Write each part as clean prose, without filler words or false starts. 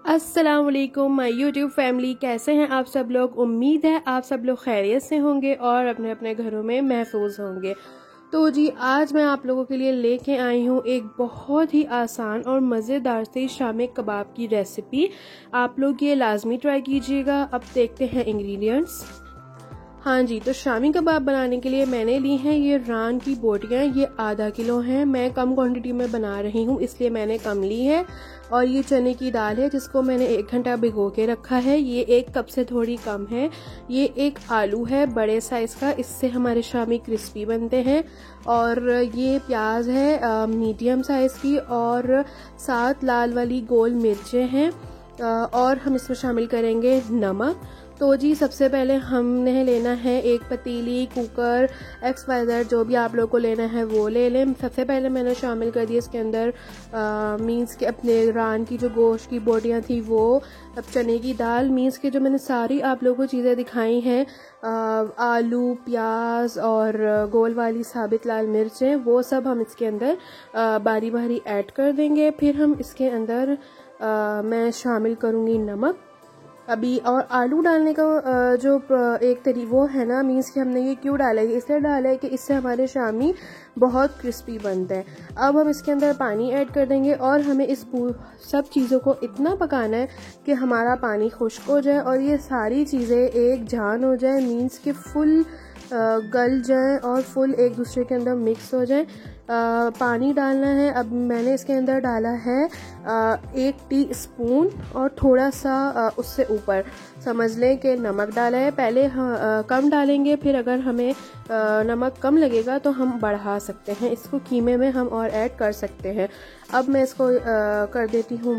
अस्सलाम वालेकुम my YouTube family, कैसे हैं आप सब लोग। उम्मीद है आप सब लोग खैरियत से होंगे और अपने अपने घरों में महफूज होंगे। तो जी आज मैं आप लोगों के लिए लेके आई हूँ एक बहुत ही आसान और मज़ेदार से शामी कबाब की रेसिपी। आप लोग ये लाजमी ट्राई कीजिएगा। अब देखते हैं इंग्रेडिएंट्स। हाँ जी, तो शामी कबाब बनाने के लिए मैंने ली हैं ये रान की बोटियाँ। ये आधा किलो हैं। मैं कम क्वांटिटी में बना रही हूँ इसलिए मैंने कम ली है। और ये चने की दाल है जिसको मैंने 1 घंटा भिगो के रखा है। ये 1 कप से थोड़ी कम है। ये एक आलू है बड़े साइज़ का, इससे हमारे शामी क्रिस्पी बनते हैं। और ये प्याज है मीडियम साइज़ की, और 7 लाल वाली गोल मिर्चें हैं। और हम इसमें शामिल करेंगे नमक। तो जी सबसे पहले हमने लेना है एक पतीली, कुकर, XYZ जो भी आप लोग को लेना है वो ले लें। सबसे पहले मैंने शामिल कर दिया इसके अंदर मीन्स के अपने रान की जो गोश्त की बोटियाँ थी वो, अब चने की दाल, मीन्स के जो मैंने सारी आप लोगों को चीज़ें दिखाई हैं, आलू, प्याज और गोल वाली साबित लाल मिर्चें, वो सब हम इसके अंदर बारी बारी ऐड कर देंगे। फिर हम इसके अंदर मैं शामिल करूँगी नमक अभी। और आलू डालने का जो एक वो है ना, मीन्स कि हमने ये क्यों डाला है, इसलिए डाला है कि इससे हमारे शामी बहुत क्रिस्पी बनते हैं। अब हम इसके अंदर पानी ऐड कर देंगे और हमें इस सब चीज़ों को इतना पकाना है कि हमारा पानी खुश्क हो जाए और ये सारी चीज़ें एक जान हो जाए, मीन्स कि फुल गल जाएं और फुल एक दूसरे के अंदर मिक्स हो जाएं। पानी डालना है। अब मैंने इसके अंदर डाला है 1 टीस्पून और थोड़ा सा उससे ऊपर समझ लें कि नमक डाला है। पहले कम डालेंगे, फिर अगर हमें नमक कम लगेगा तो हम बढ़ा सकते हैं। इसको कीमे में हम और ऐड कर सकते हैं। अब मैं इसको कर देती हूँ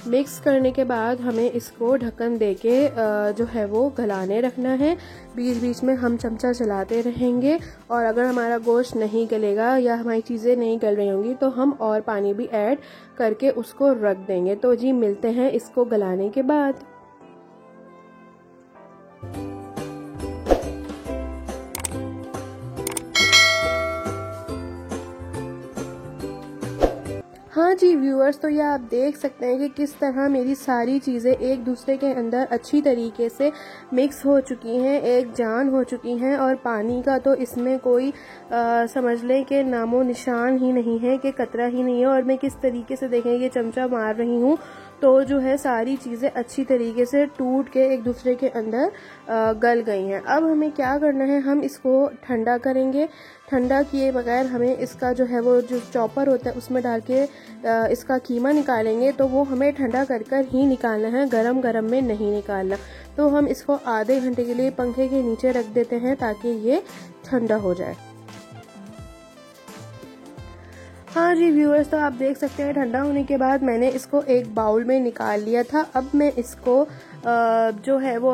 मिक्स करने के बाद हमें इसको ढक्कन देके जो है वो गलाने रखना है। बीच बीच में हम चमचा चलाते रहेंगे और अगर हमारा गोश्त नहीं गलेगा या हमारी चीज़ें नहीं गल रही होंगी तो हम और पानी भी ऐड करके उसको रख देंगे। तो जी मिलते हैं इसको गलाने के बाद। हाँ जी व्यूअर्स, तो ये आप देख सकते हैं कि किस तरह मेरी सारी चीज़ें एक दूसरे के अंदर अच्छी तरीके से मिक्स हो चुकी हैं, एक जान हो चुकी हैं। और पानी का तो इसमें कोई समझ लें कि नामो निशान ही नहीं है, कि कतरा ही नहीं है। और मैं किस तरीके से देखें ये चमचा मार रही हूँ तो जो है सारी चीज़ें अच्छी तरीके से टूट के एक दूसरे के अंदर गल गई हैं। अब हमें क्या करना है, हम इसको ठंडा करेंगे। ठंडा किए बगैर हमें इसका जो है वो जो चॉपर होता है उसमें डाल के इसका कीमा निकालेंगे तो वो हमें ठंडा कर कर ही निकालना है, गरम गरम में नहीं निकालना। तो हम इसको आधे घंटे के लिए पंखे के नीचे रख देते हैं ताकि ये ठंडा हो जाए। हाँ जी व्यूअर्स, तो आप देख सकते हैं ठंडा होने के बाद मैंने इसको एक बाउल में निकाल लिया था। अब मैं इसको जो है वो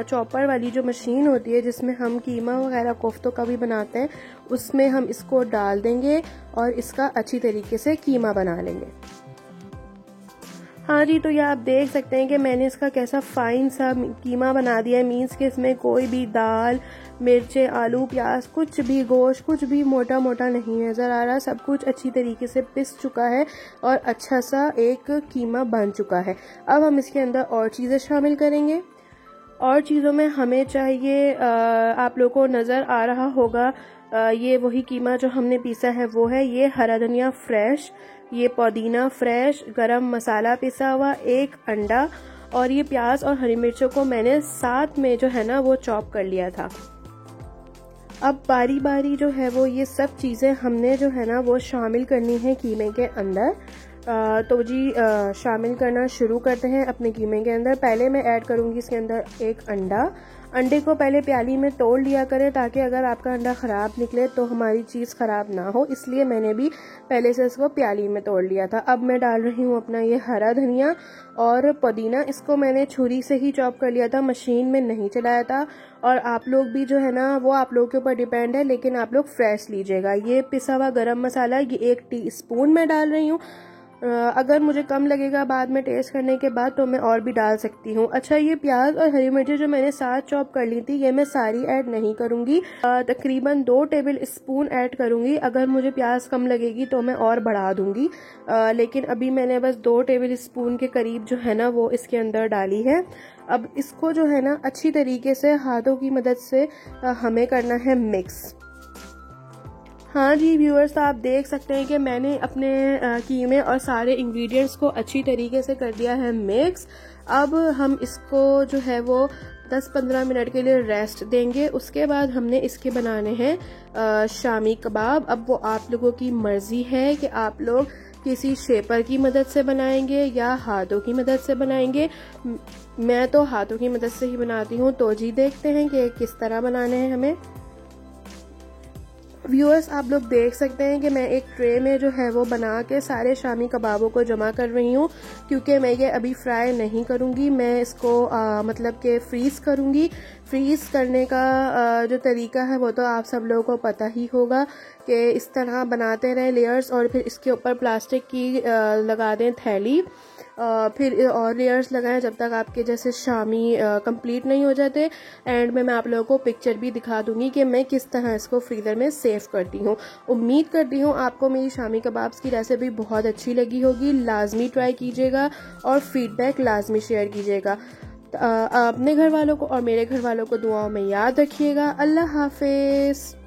चॉपर वाली जो मशीन होती है जिसमें हम कीमा वगैरह कोफ्तों का भी बनाते हैं, उसमें हम इसको डाल देंगे और इसका अच्छी तरीके से कीमा बना लेंगे। हाँ जी, तो ये आप देख सकते हैं कि मैंने इसका कैसा फाइन सा कीमा बना दिया है। मीन्स कि इसमें कोई भी दाल, मिर्चें, आलू, प्याज, कुछ भी गोश्त, कुछ भी मोटा मोटा नहीं नज़र आ रहा। सब कुछ अच्छी तरीके से पिस चुका है और अच्छा सा एक कीमा बन चुका है। अब हम इसके अंदर और चीज़ें शामिल करेंगे। और चीज़ों में हमें चाहिए, आप लोगों को नज़र आ रहा होगा, ये वही कीमा जो हमने पीसा है वो है। ये हरा धनिया फ्रेश, ये पुदीना फ्रेश, गरम मसाला पिसा हुआ, 1 अंडा, और ये प्याज और हरी मिर्चों को मैंने साथ में जो है ना वो चॉप कर लिया था। अब बारी बारी जो है वो ये सब चीज़ें हमने जो है ना वो शामिल करनी है कीमे के अंदर। तो जी शामिल करना शुरू करते हैं अपने कीमे के अंदर। पहले मैं ऐड करूँगी इसके अंदर 1 अंडा। अंडे को पहले प्याली में तोड़ लिया करें ताकि अगर आपका अंडा ख़राब निकले तो हमारी चीज़ ख़राब ना हो, इसलिए मैंने भी पहले से इसको प्याली में तोड़ लिया था। अब मैं डाल रही हूँ अपना ये हरा धनिया और पुदीना। इसको मैंने छुरी से ही चॉप कर लिया था, मशीन में नहीं चलाया था। और आप लोग भी जो है ना वो आप लोग के ऊपर डिपेंड है, लेकिन आप लोग फ्रेश लीजिएगा। ये पिसा हुआ गरम मसाला ये 1 टीस्पून मैं डाल रही हूँ। अगर मुझे कम लगेगा बाद में टेस्ट करने के बाद तो मैं और भी डाल सकती हूँ। अच्छा, ये प्याज और हरी मिर्ची जो मैंने साथ चॉप कर ली थी ये मैं सारी ऐड नहीं करूँगी, तकरीबन 2 टेबल स्पून ऐड करूँगी। अगर मुझे प्याज कम लगेगी तो मैं और बढ़ा दूँगी, लेकिन अभी मैंने बस 2 टेबल स्पून के करीब जो है ना वो इसके अंदर डाली है। अब इसको जो है ना अच्छी तरीके से हाथों की मदद से हमें करना है मिक्स। हाँ जी व्यूअर्स, आप देख सकते हैं कि मैंने अपने कीमे और सारे इंग्रेडिएंट्स को अच्छी तरीके से कर दिया है मिक्स। अब हम इसको जो है वो 10-15 मिनट के लिए रेस्ट देंगे। उसके बाद हमने इसके बनाने हैं शामी कबाब। अब वो आप लोगों की मर्जी है कि आप लोग किसी शेपर की मदद से बनाएंगे या हाथों की मदद से बनाएंगे। मैं तो हाथों की मदद से ही बनाती हूँ, तो जी देखते हैं कि किस तरह बनाने हैं हमें। व्यूअर्स, आप लोग देख सकते हैं कि मैं एक ट्रे में जो है वो बना के सारे शामी कबाबों को जमा कर रही हूँ, क्योंकि मैं ये अभी फ्राई नहीं करूँगी, मैं इसको मतलब कि फ्रीज़ करूँगी। फ्रीज़ करने का जो तरीका है वो तो आप सब लोगों को पता ही होगा कि इस तरह बनाते रहें लेयर्स और फिर इसके ऊपर प्लास्टिक की लगा दें थैली, फिर और लेयर्स लगाएं जब तक आपके जैसे शामी कंप्लीट नहीं हो जाते। एंड में मैं आप लोगों को पिक्चर भी दिखा दूंगी कि मैं किस तरह इसको फ्रीज़र में सेव करती हूँ। उम्मीद करती हूँ आपको मेरी शामी कबाब्स की रेसिपी बहुत अच्छी लगी होगी। लाजमी ट्राई कीजिएगा और फीडबैक लाजमी शेयर कीजिएगा। अपने घर वालों को और मेरे घर वालों को दुआओं में याद रखिएगा। अल्लाह हाफिज़।